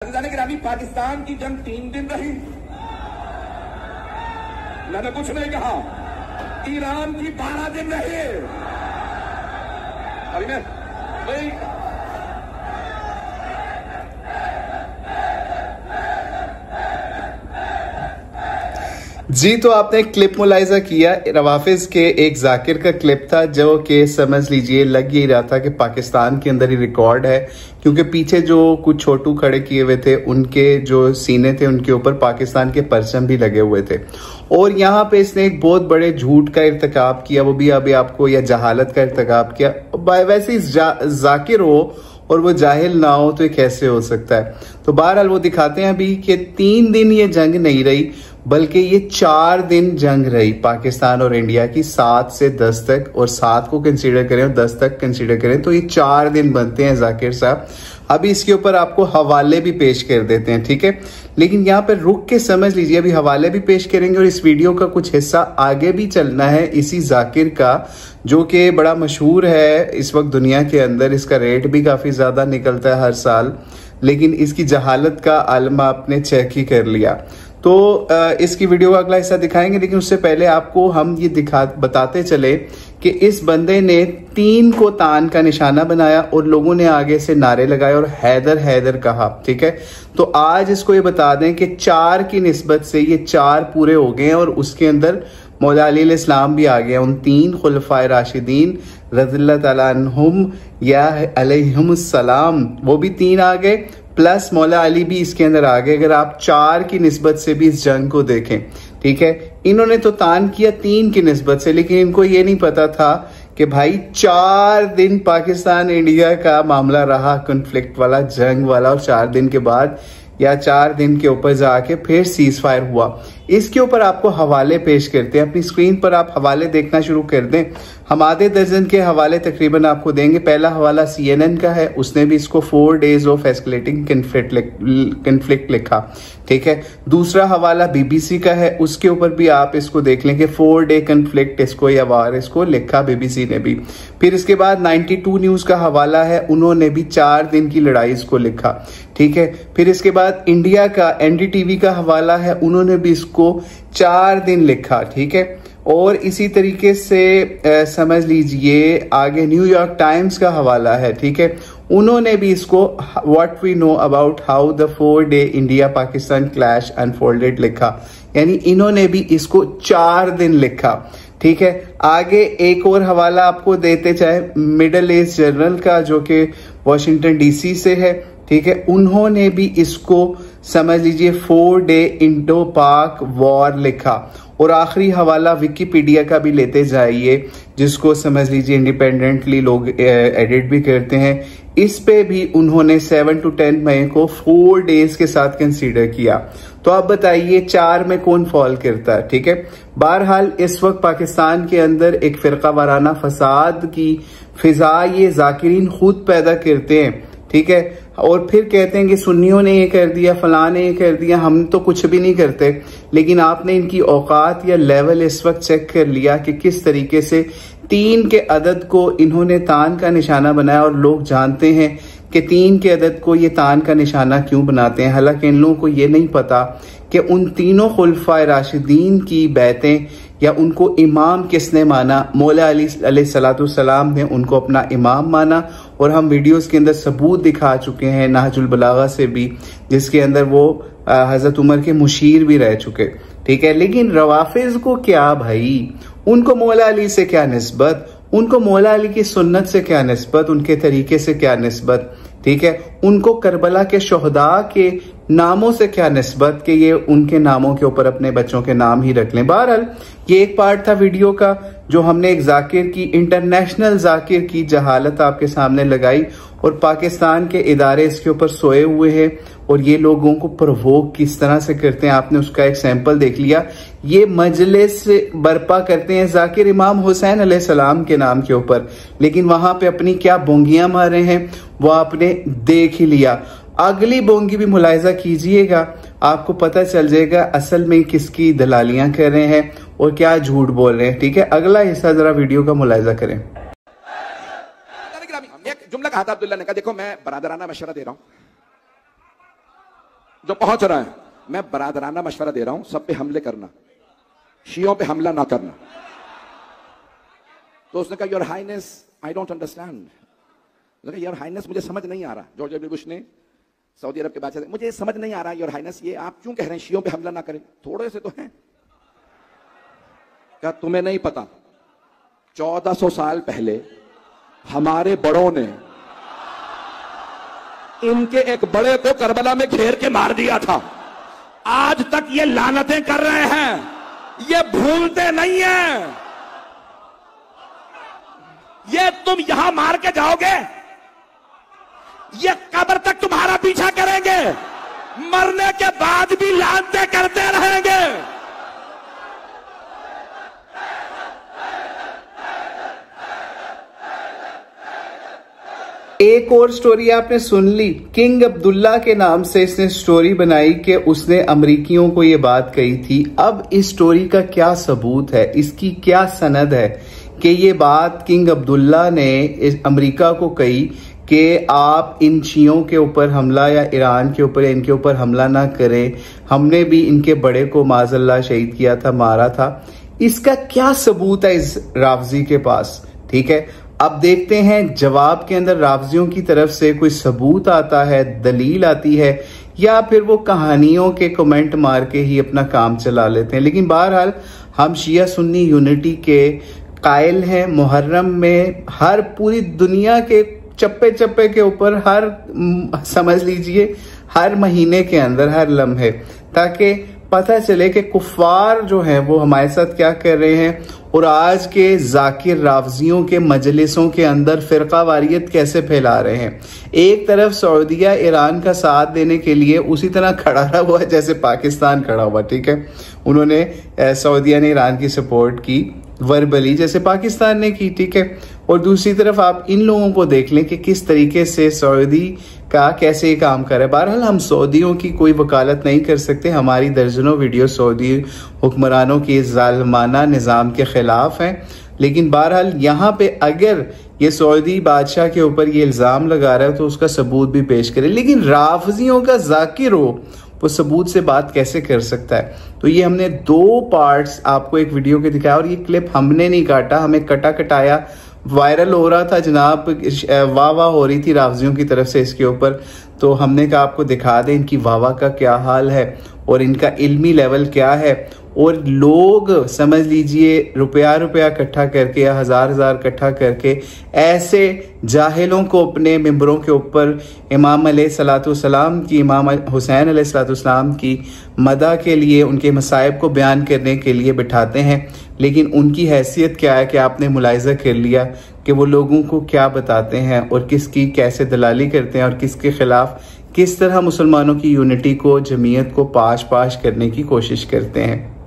गिरामी, पाकिस्तान की जंग 3 दिन रही, मैंने कुछ नहीं कहा। ईरान की 12 दिन रही। अभी मैं वही जी, तो आपने क्लिप मुलाहिजा किया। रवाफिज के एक जाकिर का क्लिप था जो कि समझ लीजिए लग ही रहा था कि पाकिस्तान के अंदर ही रिकॉर्ड है, क्योंकि पीछे जो कुछ छोटू खड़े किए हुए थे उनके जो सीने थे उनके ऊपर पाकिस्तान के परचम भी लगे हुए थे। और यहाँ पे इसने एक बहुत बड़े झूठ का इर्तिकाब किया, वो भी अभी आपको, या जहालत का इर्तिकाब किया। वैसे ही जाकिर हो और वो जाहिल ना हो तो ये कैसे हो सकता है। तो बहरहाल वो दिखाते हैं अभी कि 3 दिन ये जंग नहीं रही, बल्कि ये 4 दिन जंग रही पाकिस्तान और इंडिया की, 7 से 10 तक, और 7 को कंसीडर करें और 10 तक कंसीडर करें तो ये 4 दिन बनते हैं जाकिर साहब। अभी इसके ऊपर आपको हवाले भी पेश कर देते हैं, ठीक है। लेकिन यहाँ पर रुक के समझ लीजिए, अभी हवाले भी पेश करेंगे और इस वीडियो का कुछ हिस्सा आगे भी चलना है इसी जाकिर का, जो कि बड़ा मशहूर है इस वक्त दुनिया के अंदर। इसका रेट भी काफी ज्यादा निकलता है हर साल, लेकिन इसकी जहालत का आलम आपने चेक ही कर लिया। तो इसकी वीडियो का अगला हिस्सा दिखाएंगे, लेकिन उससे पहले आपको हम ये बताते चले कि इस बंदे ने 3 को तान का निशाना बनाया और लोगों ने आगे से नारे लगाए और हैदर हैदर कहा, ठीक है। तो आज इसको ये बता दें कि 4 की निस्बत से ये 4 पूरे हो गए हैं और उसके अंदर मौला अली अलैहिस्सलाम भी आ गया। उन 3 खुलफाए राशिदीन रज़ियल्लाहु तआला अन्हुम या अलैहिमुस्सलाम, वो भी 3 आ गए, प्लस मौला अली भी इसके अंदर आ गए। अगर आप 4 की निस्बत से भी इस जंग को देखें, ठीक है। इन्होंने तो तान किया 3 की निस्बत से, लेकिन इनको ये नहीं पता था कि भाई 4 दिन पाकिस्तान इंडिया का मामला रहा, कॉन्फ्लिक्ट वाला, जंग वाला, और 4 दिन के बाद या 4 दिन के ऊपर जाके फिर सीज फायर हुआ। इसके ऊपर आपको हवाले पेश करते हैं। अपनी स्क्रीन पर आप हवाले देखना शुरू कर दें। हम आधे दर्जन के हवाले तकरीबन आपको देंगे। पहला हवाला CNN का है, उसने भी इसको 4 days ऑफ एस्केलेटिंग कन्फ्लिक्ट लिखा, ठीक है। दूसरा हवाला BBC का है, उसके ऊपर भी आप इसको देख लेंगे, 4 day कन्फ्लिक्ट इसको या वार इसको लिखा BBC ने भी। फिर इसके बाद 92 न्यूज का हवाला है, उन्होंने भी 4 दिन की लड़ाई इसको लिखा, ठीक है। फिर इसके बाद इंडिया का NDTV का हवाला है, उन्होंने भी इसको 4 दिन लिखा, ठीक है। और इसी तरीके से समझ लीजिए आगे न्यूयॉर्क टाइम्स का हवाला है, ठीक है। उन्होंने भी इसको what we know about how the 4 day India Pakistan clash unfolded लिखा, यानी इन्होंने भी इसको 4 दिन लिखा, ठीक है। आगे एक और हवाला आपको देते चाहे मिडल ईस्ट जर्नल का, जो कि वॉशिंगटन DC से है, ठीक है। उन्होंने भी इसको समझ लीजिए 4 day इंडो पाक वॉर लिखा। और आखिरी हवाला विकिपीडिया का भी लेते जाइए, जिसको समझ लीजिए इंडिपेंडेंटली लोग एडिट भी करते हैं। इस पे भी उन्होंने 7 to 10 मई को 4 days के साथ कंसीडर किया। तो आप बताइए 4 में कौन फॉल करता है, ठीक है। बहरहाल इस वक्त पाकिस्तान के अंदर एक फिरका वाराना फसाद की फिजा ये जाकिरीन खुद पैदा करते हैं, ठीक है। और फिर कहते हैं कि सुन्नियों ने ये कर दिया, फलां ने ये कर दिया, हम तो कुछ भी नहीं करते। लेकिन आपने इनकी औकात या लेवल इस वक्त चेक कर लिया कि किस तरीके से 3 के अदद को इन्होंने तान का निशाना बनाया, और लोग जानते हैं कि 3 के अदद को ये तान का निशाना क्यों बनाते हैं। हालांकि इन लोगों को ये नहीं पता कि उन तीनों खुलफाए राशिदीन की बैतें या उनको इमाम किसने माना। मौला अली अलैहिस्सलाम ने उनको अपना इमाम माना, और हम वीडियोस के अंदर सबूत दिखा चुके हैं नहजुल बलागा से भी, जिसके अंदर वो हजरत उमर के मुशीर भी रह चुके, ठीक है। लेकिन रवाफिज को क्या भाई, उनको मौला अली से क्या निस्बत, उनको मौला अली की सुन्नत से क्या निस्बत, उनके तरीके से क्या निस्बत, ठीक है। उनको करबला के शोहदा के नामों से क्या निस्बत कि ये उनके नामों के ऊपर अपने बच्चों के नाम ही रख लें। बहरहाल ये एक पार्ट था वीडियो का, जो हमने एक जाकिर की, इंटरनेशनल जाकिर की जहालत आपके सामने लगाई, और पाकिस्तान के इदारे इसके ऊपर सोए हुए हैं और ये लोगों को प्रोवोक किस तरह से करते हैं। आपने उसका एक सैंपल देख लिया। ये मजलिस बर्पा करते हैं जाकिर इमाम हुसैन अलैहिस्सलाम के नाम के ऊपर, लेकिन वहां पे अपनी क्या बोंगियां मारे हैं वो आपने देख ही लिया। अगली बोंगी भी मुलाहिजा कीजिएगा, आपको पता चल जाएगा असल में किसकी दलालियां कर रहे हैं और क्या झूठ बोल रहे हैं, ठीक है। अगला हिस्सा जरा वीडियो का मुलाहिजा करें। एक जुमला कहा था अब्दुल्ला ने कहा, देखो मैं बरादराना मशवरा दे रहा हूं, जो पहुंच रहा है, मैं बरादराना मशवरा दे रहा हूं, सब पे हमले करना, शियों पे हमला ना करना। तो उसने कहा your highness I don't understand. Your highness मुझे समझ नहीं आ रहा। जॉर्ज डब्ल्यू बुश ने सऊदी अरब के बादशाह से, मुझे समझ नहीं आ रहा योर हाइनेस, ये आप क्यों कह रहे हैं शियों पे हमला ना करें, थोड़े से तो हैं। क्या तुम्हें नहीं पता 1400 साल पहले हमारे बड़ों ने इनके एक बड़े को करबला में घेर के मार दिया था। आज तक ये लानतें कर रहे हैं, ये भूलते नहीं हैं। ये तुम यहां मार के जाओगे, ये कब्र तक तुम्हारा पीछा करेंगे, मरने के बाद भी लानतें करते रहेंगे। एक और स्टोरी आपने सुन ली, किंग अब्दुल्ला के नाम से इसने स्टोरी बनाई कि उसने अमरीकियों को ये बात कही थी। अब इस स्टोरी का क्या सबूत है, इसकी क्या सनद है कि ये बात किंग अब्दुल्ला ने अमरीका को कही कि आप इन शियों के ऊपर हमला या ईरान के ऊपर इनके ऊपर हमला ना करें, हमने भी इनके बड़े को माज़अल्लाह शहीद किया था, मारा था। इसका क्या सबूत है इस रावजी के पास? ठीक है, अब देखते हैं जवाब के अंदर रावजियों की तरफ से कोई सबूत आता है, दलील आती है, या फिर वो कहानियों के कमेंट मार के ही अपना काम चला लेते हैं। लेकिन बहरहाल हम शिया सुन्नी यूनिटी के कायल हैं। मुहर्रम में हर पूरी दुनिया के चप्पे चप्पे के ऊपर, हर समझ लीजिए हर महीने के अंदर, हर लम्हे, ताकि पता चले कि कुफ्फार जो हैं वो हमारे साथ क्या कर रहे हैं और आज के जाकिर रावजियों के मजलिसों के अंदर फिरका वारियत कैसे फैला रहे हैं। एक तरफ सऊदीया ईरान का साथ देने के लिए उसी तरह खड़ा रहा हुआ जैसे पाकिस्तान खड़ा हुआ। ठीक है, उन्होंने सऊदीया ने ईरान की सपोर्ट की वर्बली जैसे पाकिस्तान ने की। ठीक है, और दूसरी तरफ आप इन लोगों को देख लें कि किस तरीके से सऊदी का कैसे ये काम कर रहा है। बहरहाल हम सऊदियों की कोई वकालत नहीं कर सकते, हमारी दर्जनों वीडियो सऊदी हुक्मरानों के जालिमाना निज़ाम के खिलाफ हैं। लेकिन बहरहाल यहाँ पे अगर ये सऊदी बादशाह के ऊपर ये इल्ज़ाम लगा रहा है तो उसका सबूत भी पेश करे। लेकिन राफजियों का जाकिर हो वो सबूत से बात कैसे कर सकता है? तो ये हमने 2 पार्ट्स आपको एक वीडियो के दिखाया और ये क्लिप हमने नहीं काटा, हमें कटा कटाया वायरल हो रहा था जनाब, वाह वाह हो रही थी रावजियों की तरफ से इसके ऊपर। तो हमने कहा आपको दिखा दें इनकी वाह वाह का क्या हाल है और इनका इल्मी लेवल क्या है। और लोग समझ लीजिए रुपया इकट्ठा करके या हजार इकट्ठा करके ऐसे जाहिलों को अपने मेंबरों के ऊपर इमाम अलैहिस्सलाम की, इमाम हुसैन अलैहिस्सलाम की मदा के लिए, उनके मसाइब को बयान करने के लिए बिठाते हैं। लेकिन उनकी हैसियत क्या है कि आपने मुलाहिजा कर लिया कि वो लोगों को क्या बताते हैं और किसकी कैसे दलाली करते हैं और किसके खिलाफ किस तरह मुसलमानों की यूनिटी को, जमीयत को पाश करने की कोशिश करते हैं।